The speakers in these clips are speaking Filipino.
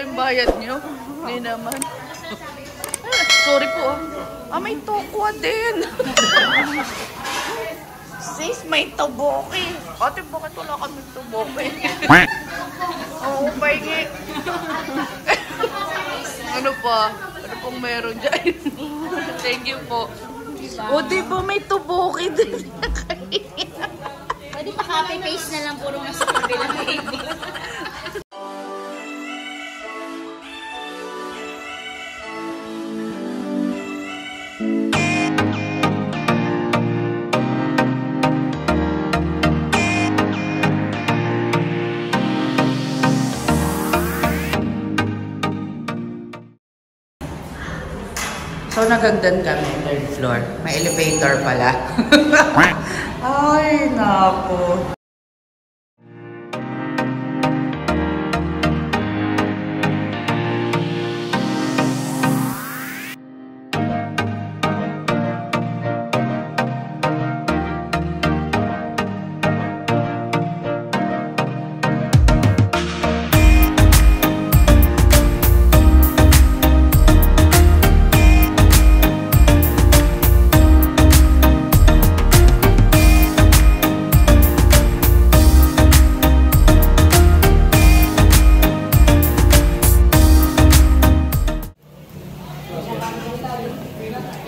yung bayad nyo? Hindi naman. Sorry po. May tokwa din. Sis, may toboki. Ate, bakit wala kami toboki? Oo, pahingi. Ano pa? Ano pong meron dyan? Thank you po. O, diba may toboki din? Pwede pa copy-paste na lang puro nasa kabilang baby. So, nagagdan kami, third floor. May elevator pala. Ay, naku.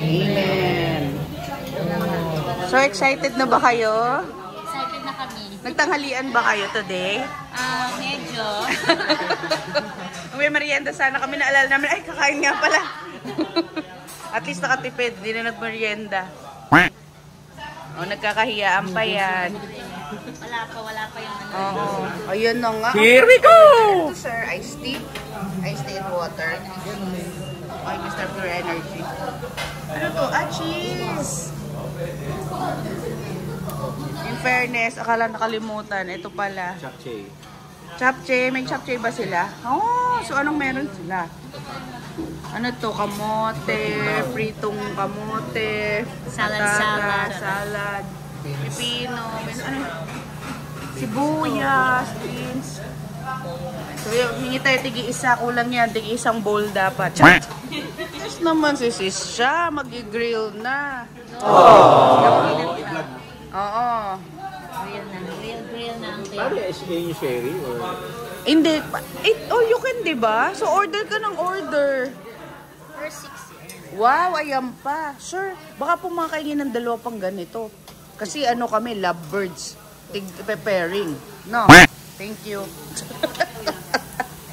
Amen. So excited na ba kayo? Excited na kami. Nagtanghalian ba kayo today? Medyo. May merienda sana kami, naalala namin. Ay, kakain nga pala. At least nakatipid, hindi na nagmerienda. O, nagkakahiyaan pa yan. Wala pa yung ano. Oo. Ayun na nga. Here we go! Ito, sir, iced tea. Iced tea and water. Ay, Mr. Pure Energy. Ano to? Cheese! In fairness, akala nakalimutan. Ito pala. Japchae. Japchae. May japchae ba sila? Oh, so anong meron sila? Ano to? Kamote, pritong kamote, salad, pipino, ano, sibuyas, beans. So, hingi tayo tigi-isa, kulang yan, tigi-isang bowl dapat. Yes naman si sis siya, mag-grill na. Oo. Grill na ang Pare, yung sherry or... Hindi, all you can, diba? So, order ka ng order. For 6. Wow, ayan pa. Sure, baka pumakain ng dalawa pang ganito. Kasi ano kami, lovebirds. Preparing. No? Thank you.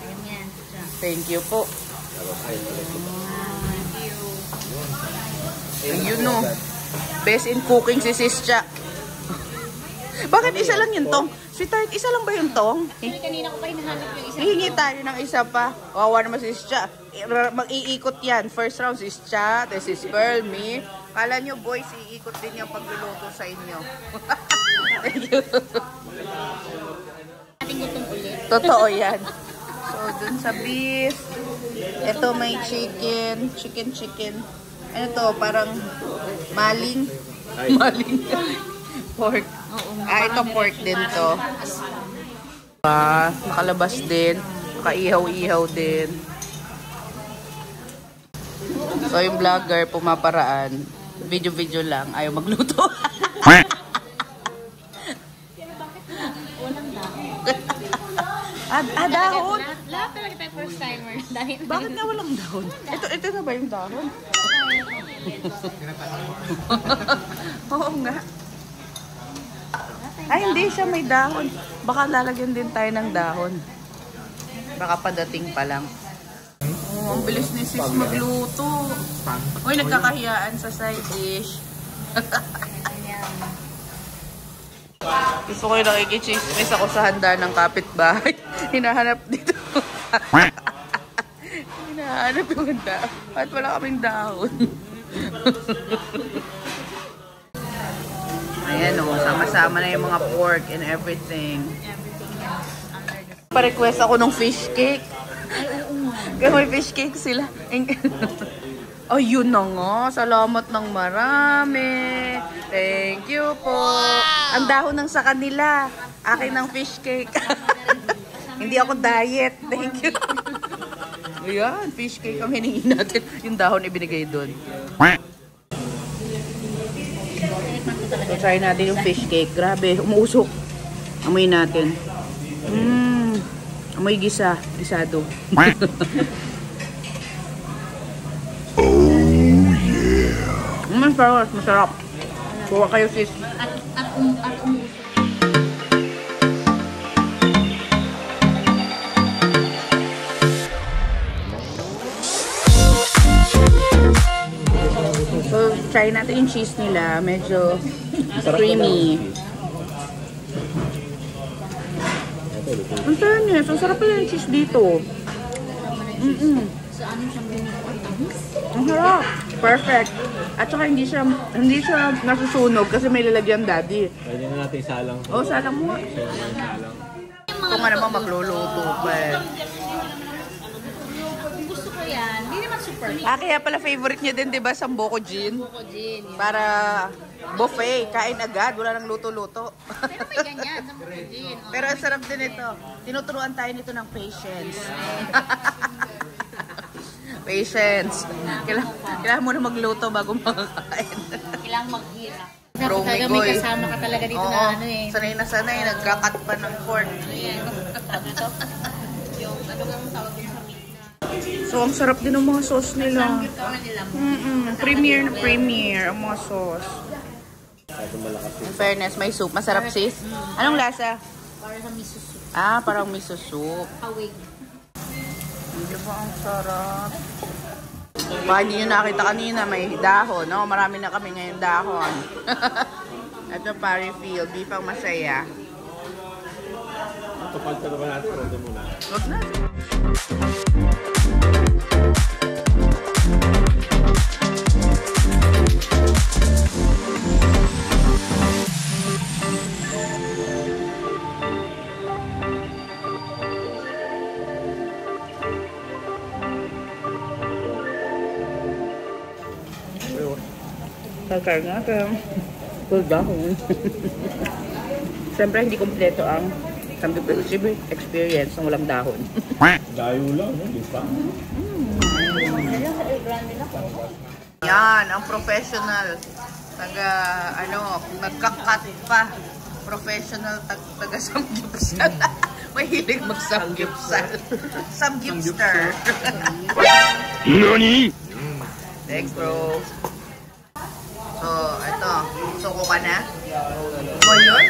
Ayan. Thank you po. Ayun no. Best in cooking si Sis Cha. Bakit isa lang yung tong? Sweetheart, isa lang ba yung tong? Kanina ko pa hinahanap yung isa. Hihingi tayo ng isa pa. Wawa naman si Sis Cha. Mag-iikot yan. First round Sis Cha, then Sis Pearl, me. Kala nyo boys, iikot din yung pagluluto sa inyo. Thank you. Ating gutom ulit. Totoo yan. So, dun sa beef. Ito may chicken. Chicken. Ano to? Parang maling. Maling. Pork. Ito pork din to. Nakalabas din. Nakaihaw-ihaw din. So, yung vlogger pumaparaan. Video-video lang. Ayaw magluto. Dahon? Lahat talaga tayo first timer. Bakit nga walang dahon? Ito na ba yung dahon? Oo nga. Ay, hindi siya may dahon. Baka lalagyan din tayo ng dahon. Baka padating pa lang. Oh, ang bilis ni sis magluto. Uy, nagkakahiyaan sa side dish. Gusto ko yung nakikichismis ako sa handa ng kapitbahay. Hinahanap dito. Hinahanap yung handa. At wala kaming dahon. Ayan o, sama-sama na yung mga pork and everything. Pa-request ako ng fish cake. Kaya may fish cake sila. Ayun na nga. Salamat ng marami. Thank you po. Wow. Ang dahon ng sa kanila. Akin ng fish cake. Hindi ako diet. Thank you. Ayan, fish cake ang hiningi natin. Yung dahon ibinigay doon. So, try natin yung fish cake. Grabe, umuusok. Amoy natin. Amoy gisa. Gisado. Oh, yeah. Masarap. Kuha kayo, sis. So, try natin yung cheese nila. Medyo creamy. Ang fairness, ang sarap pala yung cheese dito. Ang sarap. Perfect. At saka hindi siya nasusunog kasi may lalagyan daddy. Pwede na natin isalang. Oh, salang mo. Kung ano naman magluluto pa eh. Gusto ko yan. Hindi naman super. Kaya pala favorite niya din, di ba, Sambuco Gin? Para buffet, kain agad, wala nang luto-luto. Pero may ganyan. Pero ang sarap din ito. Tinuturuan tayo nito ng patience. Patience. Kailangan mo na magluto bago makakain. Kailangan maghirap. Bro, Talaga may kasama ka talaga dito na ano eh. Sanay na sanay, nagkakat pa ng pork. Ayan. Yung ano nga ang tawag yung sa meat. So, ang sarap din ng mga sauce nila. Premier na premier ang mga sauce. In fairness, may soup. Masarap, sis. Anong lasa? Para sa miso soup. Ah, parang miso soup. Hawig. Hindi ba ang sarap? Baka hindi nyo nakita kanina, may dahon. No? Marami na kami ngayon dahon. Ito pa, refill. Beef ang masaya. Ito, pagkata ba natin? Ito muna. Huwag na. Kakar nga ka. Full dahon. Siyempre, hindi kompleto ang Samgyup experience ng walang dahon. Dayo lang, no? Di pa? Yan, ang professional. Nagkakat pa. Professional taga Samgyupsal. Mahilig mag-Samgyupsal. Samgyupster. Nani? Thanks, bro. So, ito. Suko ka na? O, yun?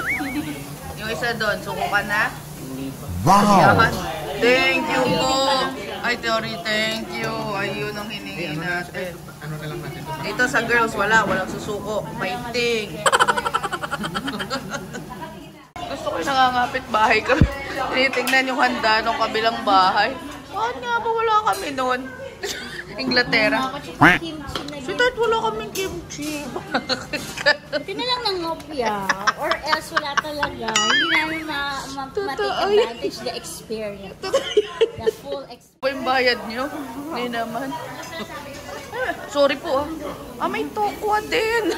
Yung isa doon, suko ka na? Wow! Yan. Thank you po! Ay, Tori, thank you. Ayun ang hiningi natin. Dito sa girls, walang susuko. Fighting. Gusto ko nakangapit bahay kami. Tinitingnan yung handa ng kabilang bahay. Bakit nga ba wala kami noon? Inglaterra. Sweetheart, wala kaming kimchi. Pinalang ng ngopya or else wala talaga. Hindi namin ma-take advantage the experience. The full experience. Po yung bayad nyo? Hindi naman. Sorry po ah. May tokwa din.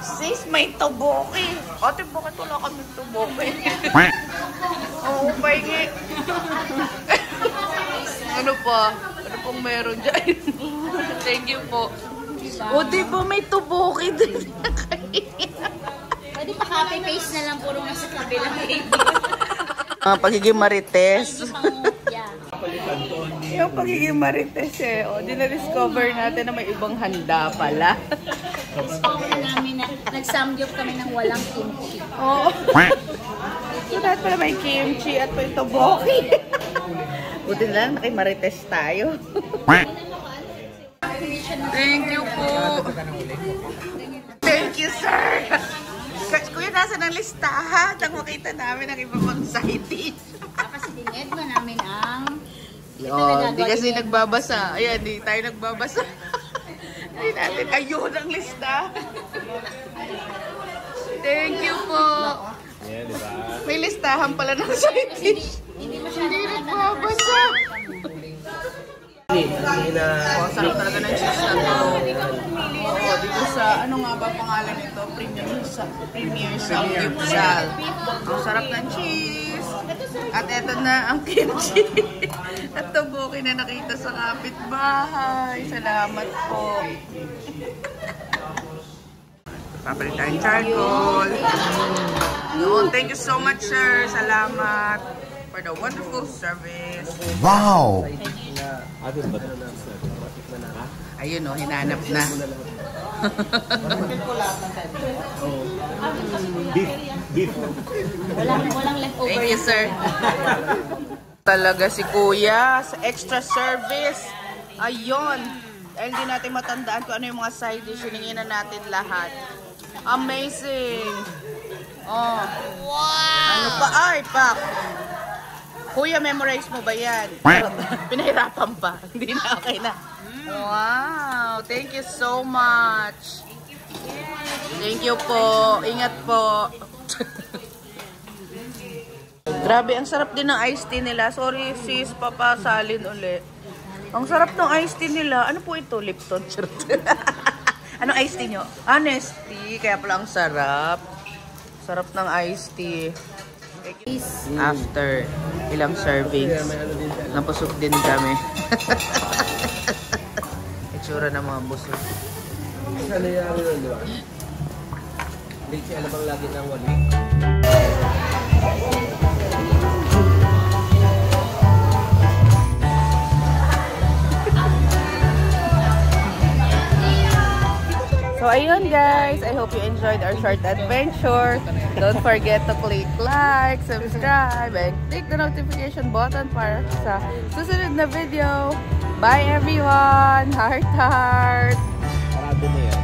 Sis, may toboki. Ate, bakit wala kaming toboki? Oo, pahingi. Ano pa? Ano pong meron dyan? Thank you po. O, diba may tuboki din? Pwede pa copy-paste na lang puro nasa kabilang Pagiging marites. Yeah. Yung pagiging marites eh. O, di na-discover natin na may ibang handa pala. Discover namin na nag-samgyup kami ng walang kimchi. Oo. So, lahat pala may kimchi at may toboki. Buti na lang, nakimarites tayo. Thank you po. Thank you, sir. Kuya, nasa ng listahan nang makita namin ang iba pang side dish. Kasi dined mo namin ang... Hindi kasi nagbabasa. Ayan, di tayo nagbabasa. Hindi natin. Ayun ang lista. Thank you po. Yeah, di ba? May listahan pala ng side dish. Hindi Hindi nagbabasa. Sarap talaga ng cheese na to. Oo, dito sa, ano nga ba pangalan nito? Premier Samgyupsal. Ang sarap ng cheese. At eto na ang kimchi. okay na nakita sa kapitbahay. Salamat po. Papalit tayong charcoal. No, thank you so much, sir. Salamat for the wonderful service. Wow! Ayun o, hinanap na. Beef. Walang leftover. Thank you, sir. Talaga si Kuya sa extra service. Ayun. Dahil hindi natin matandaan kung ano yung mga side dish, hiningin na natin lahat. Amazing. Oh. Wow. Ano pa? Ay, pak. Kuya, memorize mo ba yan? Pinahirapan pa. Hindi na, okay na. Wow. Thank you so much. Thank you po. Ingat po. Grabe, ang sarap din ng iced tea nila. Sorry sis, papasalin uli. Ang sarap ng iced tea nila. Ano po ito? Lipton. Anong iced tea nyo? Honesty. Kaya pala ang sarap. Sarap ng iced tea. After ilang servings, napusok din kami. Itsura ng mga busog. Ano yung ano, di ba? Hindi siya alam ang lagi ng wali. So ayun guys, I hope you enjoyed our short adventure. Don't forget to click like, subscribe, and click the notification button para sa susunod na video. Bye everyone! Heart heart! Parado na yan.